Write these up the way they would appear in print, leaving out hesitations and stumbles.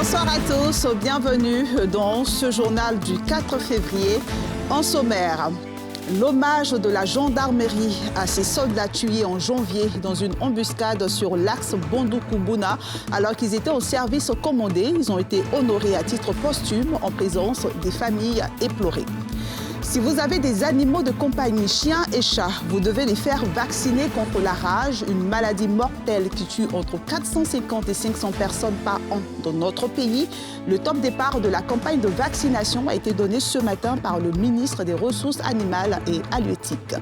Bonsoir à tous, bienvenue dans ce journal du 4 février. En sommaire, l'hommage de la gendarmerie à ces soldats tués en janvier dans une embuscade sur l'axe Bondoukou-Bouna alors qu'ils étaient au service commandé. Ils ont été honorés à titre posthume en présence des familles éplorées. Si vous avez des animaux de compagnie, chiens et chats, vous devez les faire vacciner contre la rage, une maladie mortelle qui tue entre 450 et 500 personnes par an dans notre pays. Le top départ de la campagne de vaccination a été donné ce matin par le ministre des Ressources animales et halieutiques.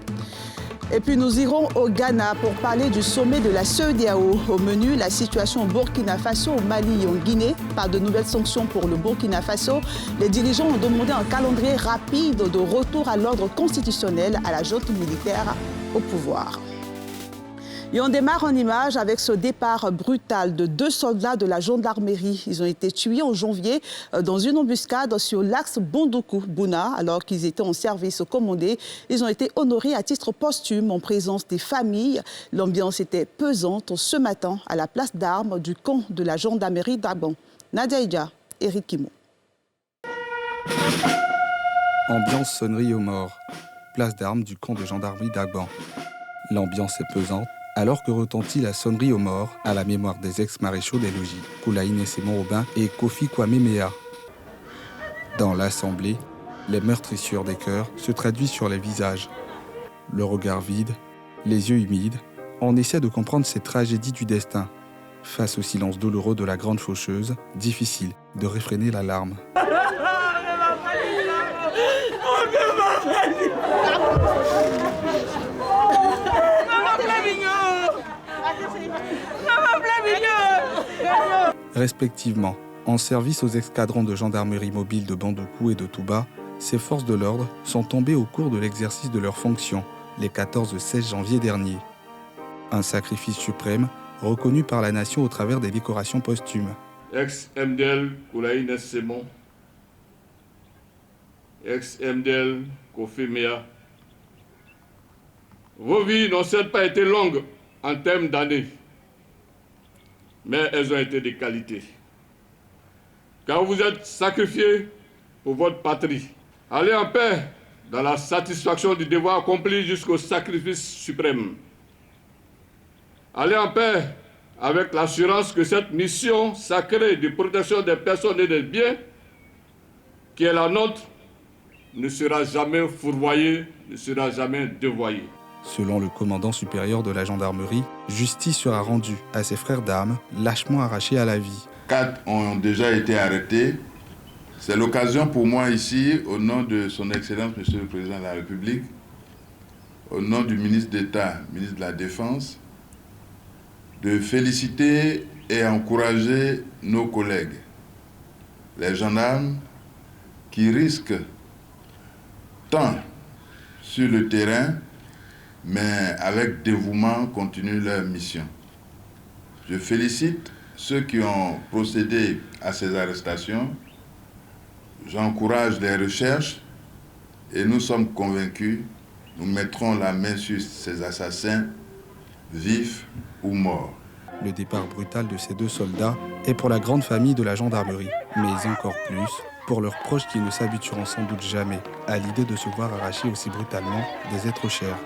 Et puis nous irons au Ghana pour parler du sommet de la CEDEAO. Au menu, la situation au Burkina Faso, au Mali et en Guinée. Pas de nouvelles sanctions pour le Burkina Faso. Les dirigeants ont demandé un calendrier rapide de retour à l'ordre constitutionnel à la junte militaire au pouvoir. Et on démarre en image avec ce départ brutal de 2 soldats de la gendarmerie. Ils ont été tués en janvier dans une embuscade sur l'axe Bondoukou-Bouna alors qu'ils étaient en service commandé. Ils ont été honorés à titre posthume en présence des familles. L'ambiance était pesante ce matin à la place d'armes du camp de la gendarmerie d'Aban. Nadia Ija, Eric Kimo. Ambiance sonnerie aux morts. Place d'armes du camp de gendarmerie d'Aban. L'ambiance est pesante alors que retentit la sonnerie aux morts à la mémoire des ex-maréchaux des logis, Koulaïne Sémon-Aubin et Kofi Kwame-Mea. Dans l'assemblée, les meurtrissures des cœurs se traduisent sur les visages. Le regard vide, les yeux humides, on essaie de comprendre ces tragédies du destin. Face au silence douloureux de la grande faucheuse, difficile de réfréner la larme. Respectivement, en service aux escadrons de gendarmerie mobile de Bandoukou et de Touba, ces forces de l'ordre sont tombées au cours de l'exercice de leurs fonctions, les 14 et 16 janvier dernier. Un sacrifice suprême reconnu par la nation au travers des décorations posthumes. Ex-MDL Koulaïne Sémon, ex-MDL Kofi Mea. Vos vies n'ont certes pas été longues en termes d'années, mais elles ont été de qualité. Car vous êtes sacrifiés pour votre patrie. Allez en paix dans la satisfaction du devoir accompli jusqu'au sacrifice suprême. Allez en paix avec l'assurance que cette mission sacrée de protection des personnes et des biens, qui est la nôtre, ne sera jamais fourvoyée, ne sera jamais dévoyée. Selon le commandant supérieur de la gendarmerie, justice sera rendue à ses frères d'armes, lâchement arrachés à la vie. 4 ont déjà été arrêtés. C'est l'occasion pour moi ici, au nom de son Excellence, Monsieur le Président de la République, au nom du ministre d'État, ministre de la Défense, de féliciter et encourager nos collègues, les gendarmes qui risquent tant sur le terrain, mais avec dévouement continuent leur mission. Je félicite ceux qui ont procédé à ces arrestations. J'encourage les recherches et nous sommes convaincus, nous mettrons la main sur ces assassins, vifs ou morts. Le départ brutal de ces 2 soldats est pour la grande famille de la gendarmerie, mais encore plus pour leurs proches qui ne s'habitueront sans doute jamais à l'idée de se voir arracher aussi brutalement des êtres chers.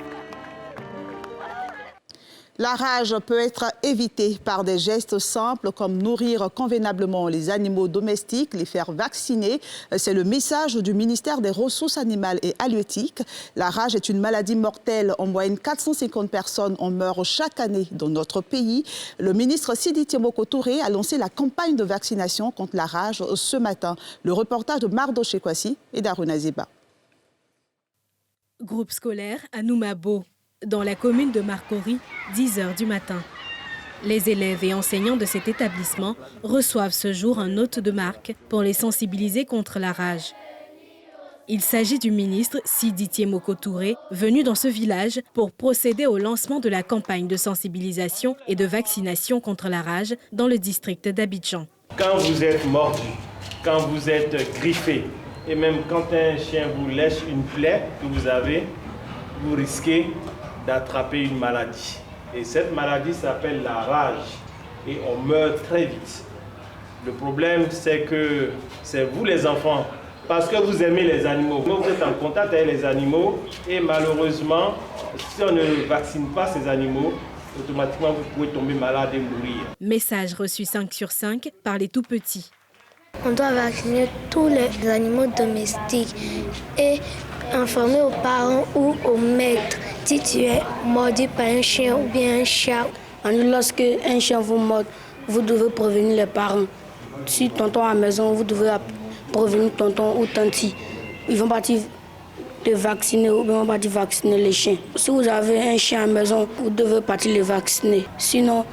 La rage peut être évitée par des gestes simples comme nourrir convenablement les animaux domestiques, les faire vacciner. C'est le message du ministère des Ressources animales et halieutiques. La rage est une maladie mortelle. En moyenne, 450 personnes en meurent chaque année dans notre pays. Le ministre Sidi Tiemoko Touré a lancé la campagne de vaccination contre la rage ce matin. Le reportage de Mardo Chekwasi et d'Aruna Ziba. Groupe scolaire à Noumabo. Dans la commune de Marcory, 10 h du matin. Les élèves et enseignants de cet établissement reçoivent ce jour un hôte de marque pour les sensibiliser contre la rage. Il s'agit du ministre Sidi Tiemoko Touré, venu dans ce village pour procéder au lancement de la campagne de sensibilisation et de vaccination contre la rage dans le district d'Abidjan. Quand vous êtes mordu, quand vous êtes griffé, et même quand un chien vous lèche une plaie que vous avez, vous risquez d'attraper une maladie. Et cette maladie s'appelle la rage. Et on meurt très vite. Le problème, c'est que c'est vous les enfants, parce que vous aimez les animaux. Vous êtes en contact avec les animaux et malheureusement, si on ne vaccine pas ces animaux, automatiquement vous pouvez tomber malade et mourir. Message reçu 5 sur 5 par les tout-petits. On doit vacciner tous les animaux domestiques et informer aux parents ou aux maîtres si tu es mordu par un chien ou bien un chat. Lorsque un chien vous mord, vous devez prévenir les parents. Si tonton à la maison, vous devez prévenir tonton ou tanti. Ils vont partir de vacciner ou bien partir vacciner les chiens. Si vous avez un chien à la maison, vous devez partir les vacciner. Sinon,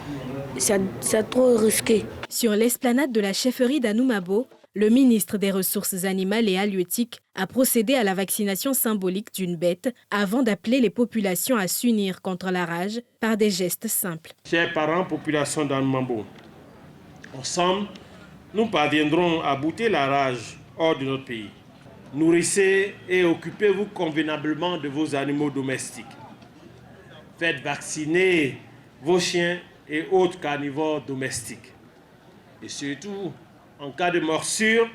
c'est trop risqué. Sur l'esplanade de la chefferie d'Anoumabo, le ministre des Ressources animales et halieutiques a procédé à la vaccination symbolique d'une bête avant d'appeler les populations à s'unir contre la rage par des gestes simples. Chers parents, population d'Anoumabo, ensemble, nous parviendrons à bouter la rage hors de notre pays. Nourrissez et occupez-vous convenablement de vos animaux domestiques. Faites vacciner vos chiens et autres carnivores domestiques. Et surtout, en cas de morsure,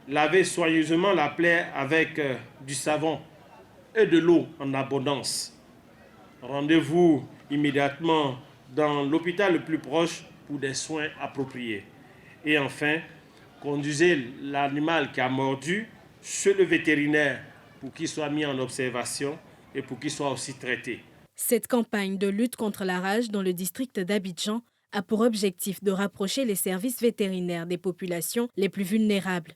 lavez soigneusement la plaie avec du savon et de l'eau en abondance. Rendez-vous immédiatement dans l'hôpital le plus proche pour des soins appropriés. Et enfin, conduisez l'animal qui a mordu chez le vétérinaire pour qu'il soit mis en observation et pour qu'il soit aussi traité. Cette campagne de lutte contre la rage dans le district d'Abidjan a pour objectif de rapprocher les services vétérinaires des populations les plus vulnérables.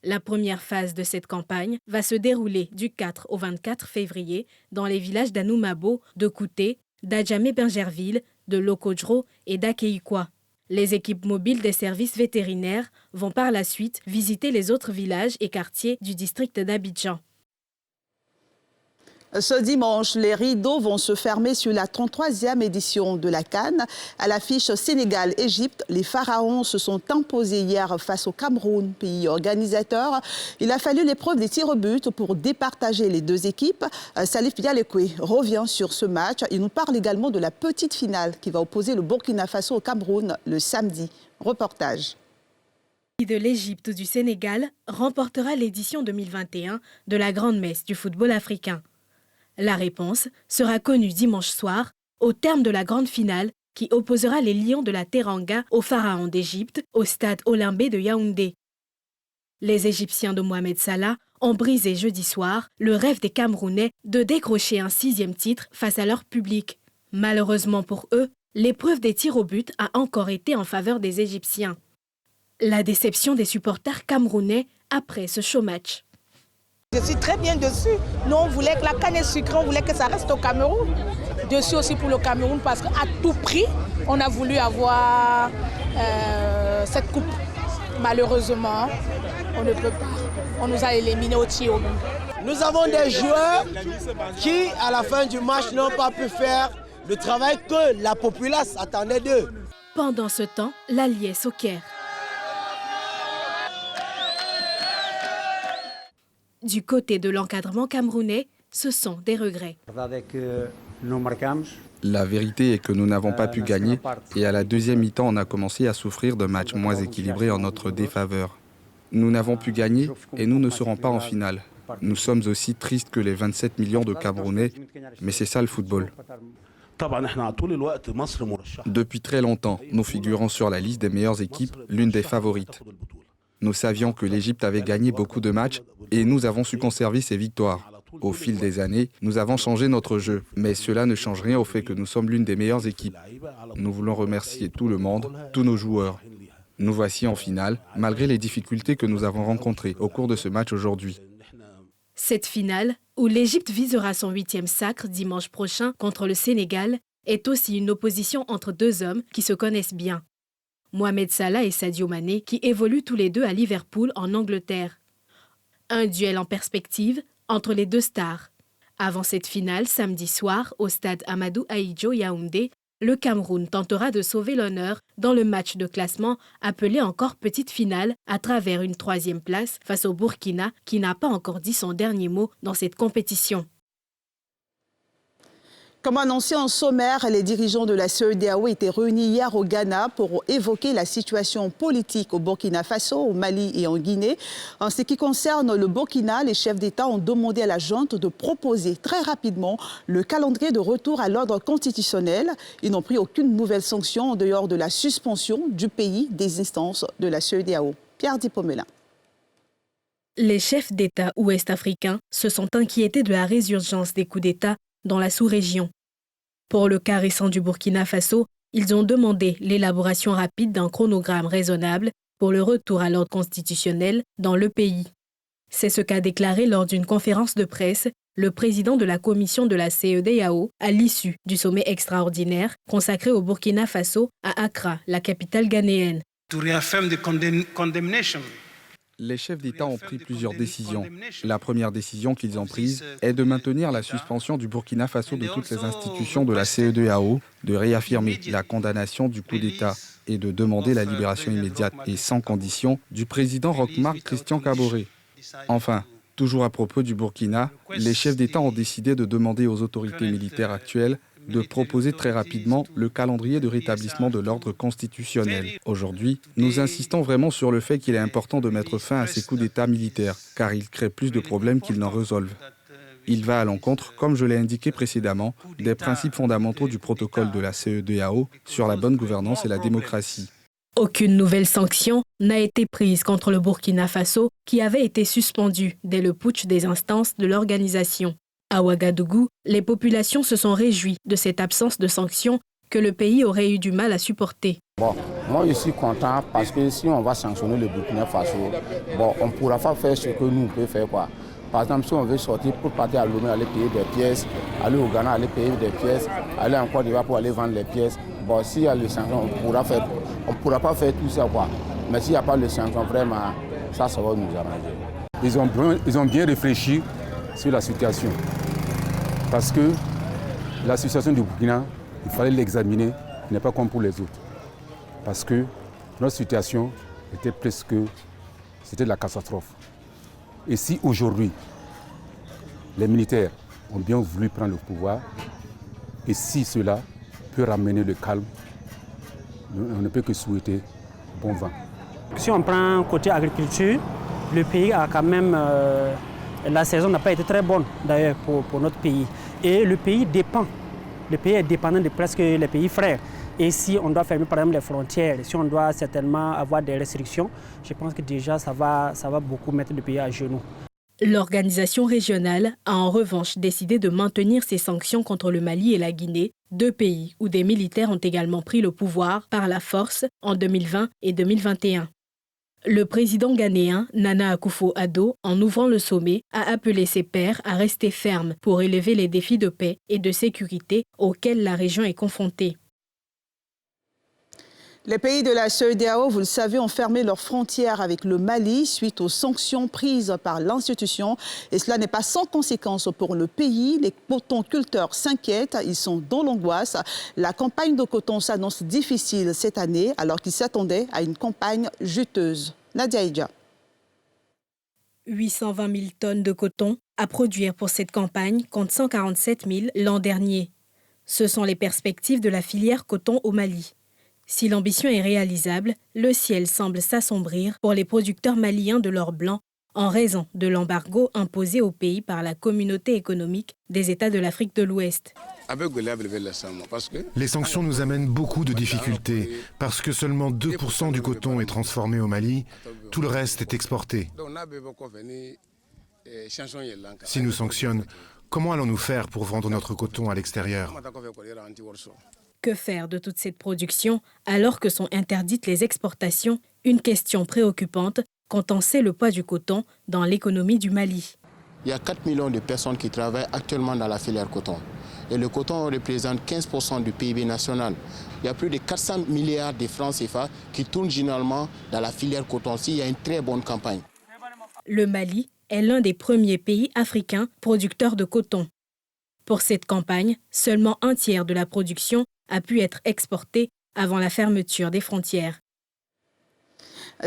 La première phase de cette campagne va se dérouler du 4 au 24 février dans les villages d'Anoumabo, de Kouté, d'Adjamé-Bingerville, de Lokodjro et d'Akeikwa. Les équipes mobiles des services vétérinaires vont par la suite visiter les autres villages et quartiers du district d'Abidjan. Ce dimanche, les rideaux vont se fermer sur la 33e édition de la CAN. À l'affiche Sénégal-Égypte, les Pharaons se sont imposés hier face au Cameroun, pays organisateur. Il a fallu l'épreuve des tirs au but pour départager les deux équipes. Salif Dialekwe revient sur ce match. Il nous parle également de la petite finale qui va opposer le Burkina Faso au Cameroun le samedi. Reportage. De l'Égypte ou du Sénégal remportera l'édition 2021 de la Grande Messe du football africain. La réponse sera connue dimanche soir, au terme de la grande finale qui opposera les Lions de la Teranga aux Pharaons d'Égypte au stade Olimbé de Yaoundé. Les Égyptiens de Mohamed Salah ont brisé jeudi soir le rêve des Camerounais de décrocher un 6e titre face à leur public. Malheureusement pour eux, l'épreuve des tirs au but a encore été en faveur des Égyptiens. La déception des supporters camerounais après ce show match. Je suis très bien dessus. Nous, on voulait que la canne est sucrée, on voulait que ça reste au Cameroun. Dessus aussi pour le Cameroun parce qu'à tout prix, on a voulu avoir cette coupe. Malheureusement, on ne peut pas. On nous a éliminés au tir au but. Nous avons des joueurs qui, à la fin du match, n'ont pas pu faire le travail que la populace attendait d'eux. Pendant ce temps, la liesse au Caire. Du côté de l'encadrement camerounais, ce sont des regrets. La vérité est que nous n'avons pas pu gagner et à la deuxième mi-temps, on a commencé à souffrir de matchs moins équilibrés en notre défaveur. Nous n'avons pu gagner et nous ne serons pas en finale. Nous sommes aussi tristes que les 27 millions de Camerounais, mais c'est ça le football. Depuis très longtemps, nous figurons sur la liste des meilleures équipes, l'une des favorites. Nous savions que l'Égypte avait gagné beaucoup de matchs et nous avons su conserver ces victoires. Au fil des années, nous avons changé notre jeu, mais cela ne change rien au fait que nous sommes l'une des meilleures équipes. Nous voulons remercier tout le monde, tous nos joueurs. Nous voici en finale, malgré les difficultés que nous avons rencontrées au cours de ce match aujourd'hui. Cette finale, où l'Égypte visera son 8e sacre dimanche prochain contre le Sénégal, est aussi une opposition entre deux hommes qui se connaissent bien. Mohamed Salah et Sadio Mané, qui évoluent tous les deux à Liverpool en Angleterre. Un duel en perspective entre les deux stars. Avant cette finale, samedi soir, au stade Amadou Ahidjo Yaoundé, le Cameroun tentera de sauver l'honneur dans le match de classement appelé encore petite finale à travers une 3e place face au Burkina qui n'a pas encore dit son dernier mot dans cette compétition. Comme annoncé en sommaire, les dirigeants de la CEDEAO étaient réunis hier au Ghana pour évoquer la situation politique au Burkina Faso, au Mali et en Guinée. En ce qui concerne le Burkina, les chefs d'État ont demandé à la junte de proposer très rapidement le calendrier de retour à l'ordre constitutionnel. Ils n'ont pris aucune nouvelle sanction en dehors de la suspension du pays des instances de la CEDEAO. Pierre Dipomela. Les chefs d'État ouest-africains se sont inquiétés de la résurgence des coups d'État dans la sous-région. Pour le cas récent du Burkina Faso, ils ont demandé l'élaboration rapide d'un chronogramme raisonnable pour le retour à l'ordre constitutionnel dans le pays. C'est ce qu'a déclaré lors d'une conférence de presse le président de la commission de la CEDEAO à l'issue du sommet extraordinaire consacré au Burkina Faso à Accra, la capitale ghanéenne. Les chefs d'État ont pris plusieurs décisions. La première décision qu'ils ont prise est de maintenir la suspension du Burkina Faso de toutes les institutions de la CEDEAO, de réaffirmer la condamnation du coup d'État et de demander la libération immédiate et sans condition du président Roch-Marc Christian Kaboré. Enfin, toujours à propos du Burkina, les chefs d'État ont décidé de demander aux autorités militaires actuelles de proposer très rapidement le calendrier de rétablissement de l'ordre constitutionnel. Aujourd'hui, nous insistons vraiment sur le fait qu'il est important de mettre fin à ces coups d'État militaires, car ils créent plus de problèmes qu'ils n'en résolvent. Il va à l'encontre, comme je l'ai indiqué précédemment, des principes fondamentaux du protocole de la CEDEAO sur la bonne gouvernance et la démocratie. Aucune nouvelle sanction n'a été prise contre le Burkina Faso, qui avait été suspendu dès le putsch des instances de l'organisation. À Ouagadougou, les populations se sont réjouies de cette absence de sanctions que le pays aurait eu du mal à supporter. Bon, moi je suis content parce que si on va sanctionner le Burkina Faso, bon, on ne pourra pas faire ce que nous on peut faire, quoi. Par exemple, si on veut sortir pour partir à Lomé, aller payer des pièces, aller au Ghana, aller payer des pièces, aller en Côte d'Ivoire pour aller vendre les pièces, bon, s'il y a les sanctions, on ne pourra pas faire tout ça, quoi. Mais s'il n'y a pas de sanctions, vraiment, ça va nous arranger. Ils ont bien réfléchi sur la situation. Parce que la situation du Burkina, il fallait l'examiner, il n'est pas comme pour les autres. Parce que notre situation était presque, c'était de la catastrophe. Et si aujourd'hui, les militaires ont bien voulu prendre le pouvoir, et si cela peut ramener le calme, on ne peut que souhaiter bon vent. Si on prend côté agriculture, le pays a quand même... la saison n'a pas été très bonne d'ailleurs pour notre pays. Et le pays dépend. Le pays est dépendant de presque les pays frères. Et si on doit fermer par exemple les frontières, si on doit certainement avoir des restrictions, je pense que déjà ça va beaucoup mettre le pays à genoux. L'organisation régionale a en revanche décidé de maintenir ses sanctions contre le Mali et la Guinée, deux pays où des militaires ont également pris le pouvoir par la force en 2020 et 2021. Le président ghanéen, Nana Akufo-Addo, en ouvrant le sommet, a appelé ses pairs à rester fermes pour élever les défis de paix et de sécurité auxquels la région est confrontée. Les pays de la CEDEAO, vous le savez, ont fermé leurs frontières avec le Mali suite aux sanctions prises par l'institution. Et cela n'est pas sans conséquence pour le pays. Les cotonculteurs s'inquiètent, ils sont dans l'angoisse. La campagne de coton s'annonce difficile cette année alors qu'ils s'attendaient à une campagne juteuse. Nadia Idja. 820 000 tonnes de coton à produire pour cette campagne contre 147 000 l'an dernier. Ce sont les perspectives de la filière coton au Mali. Si l'ambition est réalisable, le ciel semble s'assombrir pour les producteurs maliens de l'or blanc en raison de l'embargo imposé au pays par la communauté économique des États de l'Afrique de l'Ouest. Les sanctions nous amènent beaucoup de difficultés parce que seulement 2% du coton est transformé au Mali, tout le reste est exporté. Si nous sanctionnent, comment allons-nous faire pour vendre notre coton à l'extérieur ? Que faire de toute cette production alors que sont interdites les exportations? Une question préoccupante quand on sait le poids du coton dans l'économie du Mali. Il y a 4 millions de personnes qui travaillent actuellement dans la filière coton. Et le coton représente 15% du PIB national. Il y a plus de 400 milliards de francs CFA qui tournent généralement dans la filière coton. Il y a une très bonne campagne. Le Mali est l'un des premiers pays africains producteurs de coton. Pour cette campagne, seulement un tiers de la production a pu être exporté avant la fermeture des frontières.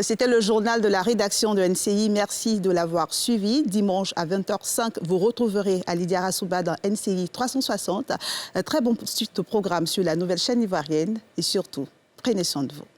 C'était le journal de la rédaction de NCI. Merci de l'avoir suivi. Dimanche à 20h05, vous retrouverez Lydia Rassouba dans NCI 360. Un très bon programme sur la nouvelle chaîne ivoirienne et surtout, prenez soin de vous.